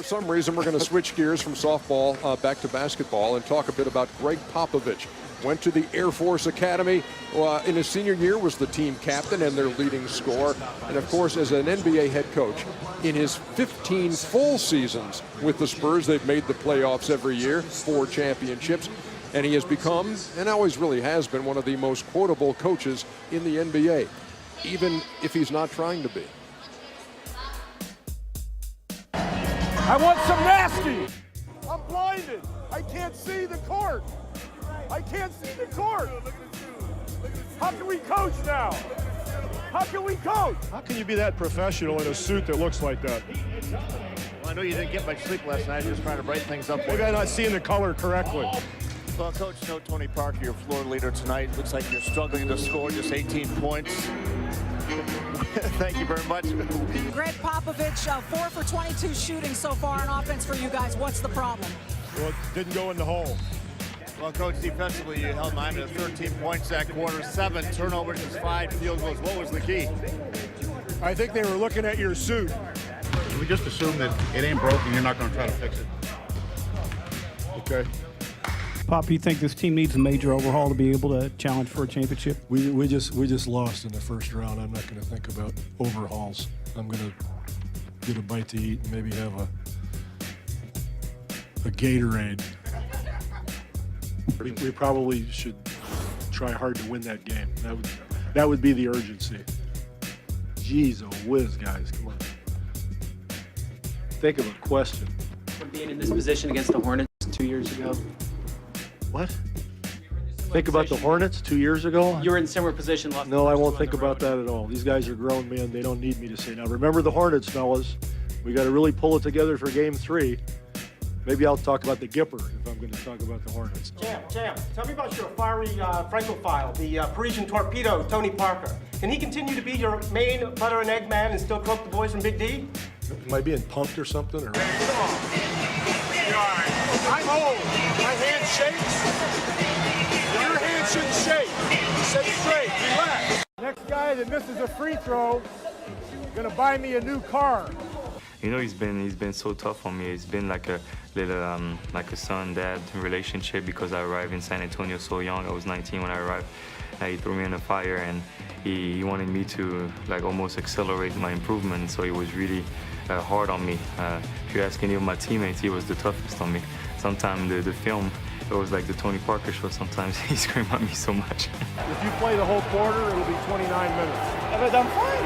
some reason, we're going to switch gears from softball back to basketball and talk a bit about Greg Popovich. Went to the Air Force Academy. In his senior year, was the team captain and their leading scorer. And of course, as an NBA head coach, in his 15 full seasons with the Spurs, they've made the playoffs every year, 4 championships. And he has become, and always really has been, one of the most quotable coaches in the NBA, even if he's not trying to be. I want some nasty. I'm blinded. I can't see the court. I can't see the court. How can we coach now? How can we coach? How can you be that professional in a suit that looks like that? Well, I know you didn't get much sleep last night. Just trying to brighten things up. Maybe I'm not seeing the color correctly. Well, Coach, Tony Parker, your floor leader tonight. Looks like you're struggling to score just 18 points. Thank you very much. Greg Popovich, 4 for 22 shooting so far on offense for you guys. What's the problem? Well, it didn't go in the hole. Well, Coach, defensively, you held Miami to 13 points that quarter, 7 turnovers, and 5 field goals. What was the key? I think they were looking at your suit. We just assume that it ain't broken, you're not going to try to fix it. Okay. Pop, you think this team needs a major overhaul to be able to challenge for a championship? We just lost in the first round. I'm not going to think about overhauls. I'm going to get a bite to eat and maybe have a Gatorade. We probably should try hard to win that game. That would be the urgency. Jeez, oh whiz, guys, come on. Think of a question. From being in this position against the Hornets 2 years ago. What? Think about the Hornets 2 years ago? You were in similar position. No, I won't think about that at all. These guys are grown men. They don't need me to say now. Remember the Hornets, fellas. We got to really pull it together for Game 3. Maybe I'll talk about the Gipper if I'm going to talk about the Hornets. Jam, tell me about your fiery Francophile, the Parisian torpedo, Tony Parker. Can he continue to be your main butter and egg man and still croak the boys from Big D? Am I being punked or something? Or? I'm old. My hand shakes. Your hand shouldn't shake. Sit straight. Relax. Next guy that misses a free throw is going to buy me a new car. You know, he's been so tough on me. It's been like a little like a son-dad relationship because I arrived in San Antonio so young. I was 19 when I arrived. He threw me in the fire and he wanted me to like almost accelerate my improvement. So he was really hard on me. If you ask any of my teammates, he was the toughest on me. Sometimes the film, it was like the Tony Parker show. Sometimes he screamed at me so much. If you play the whole quarter, it'll be 29 minutes. But I'm fine.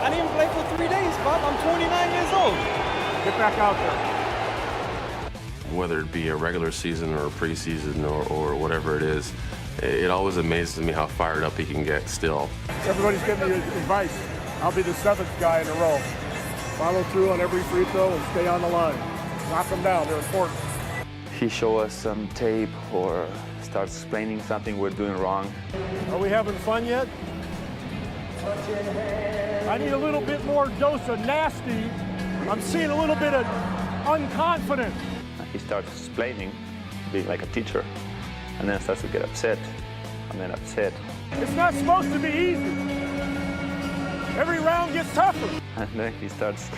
I didn't even play for 3 days, Bob. I'm 29 years old. Get back out there. Whether it be a regular season or a preseason or whatever it is, it always amazes me how fired up he can get still. Everybody's giving me advice. I'll be the 7th guy in a row. Follow through on every free throw and stay on the line. Knock them down. They're important. He show us some tape or starts explaining something we're doing wrong. Are we having fun yet? I need a little bit more dose of nasty. I'm seeing a little bit of unconfidence. He starts explaining, being like a teacher, and then starts to get upset, and then upset. It's not supposed to be easy. Every round gets tougher. And then he starts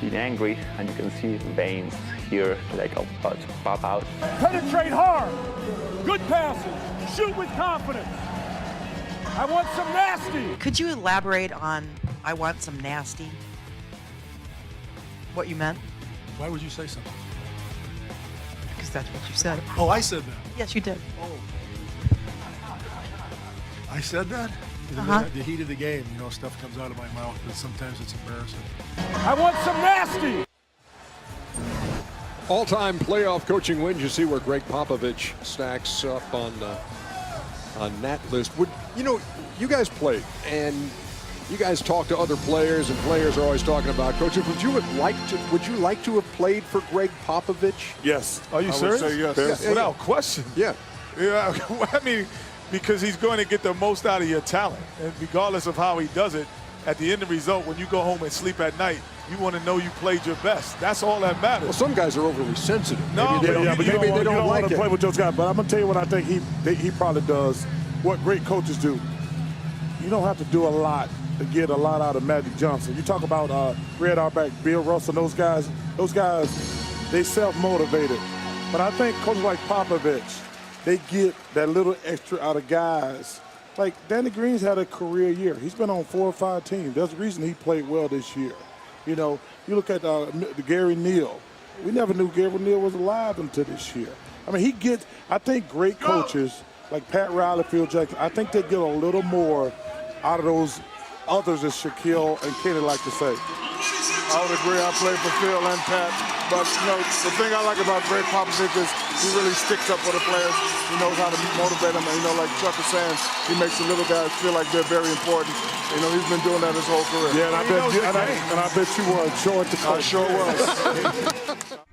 being angry, and you can see veins here, like about to pop out. Penetrate hard. Good passes. Shoot with confidence. I want some nasty. Could you elaborate on I want some nasty? What you meant? Why would you say something? Because that's what you said. Oh, I said that. Yes, you did. Oh. I said that? The heat of the game, you know, stuff comes out of my mouth, but sometimes it's embarrassing. I want some nasty. All-time playoff coaching wins. You see where Greg Popovich stacks up on that list. You guys played, and you guys talk to other players, and players are always talking about coaches. Would you like to have played for Greg Popovich? Yes. Are you serious? I would say yes. Without question. Yeah. Yeah. I mean, because he's going to get the most out of your talent, and regardless of how he does it, at the end of the result, when you go home and sleep at night, you want to know you played your best. That's all that matters. Well, some guys are overly sensitive. No, maybe they don't like want to it. play with those guys. But I'm gonna tell you what I think he probably does. What great coaches do. You don't have to do a lot to get a lot out of Magic Johnson. You talk about Red Auerbach, Bill Russell, those guys. Those guys, they self-motivated. But I think coaches like Popovich, they get that little extra out of guys. Like Danny Green's had a career year. He's been on 4 or 5 teams. That's the reason he played well this year. You know, you look at Gary Neal. We never knew Gary Neal was alive until this year. I mean, I think great coaches like Pat Riley, Phil Jackson, I think they get a little more out of those others, as Shaquille and Kenny like to say. I would agree. I played for Phil and Pat. But, you know, the thing I like about Greg Popovich is he really sticks up for the players. He knows how to motivate them. And, you know, like Chuck was saying, he makes the little guys feel like they're very important. You know, he's been doing that his whole career. Yeah, and I bet you were a joy to coach. I sure was.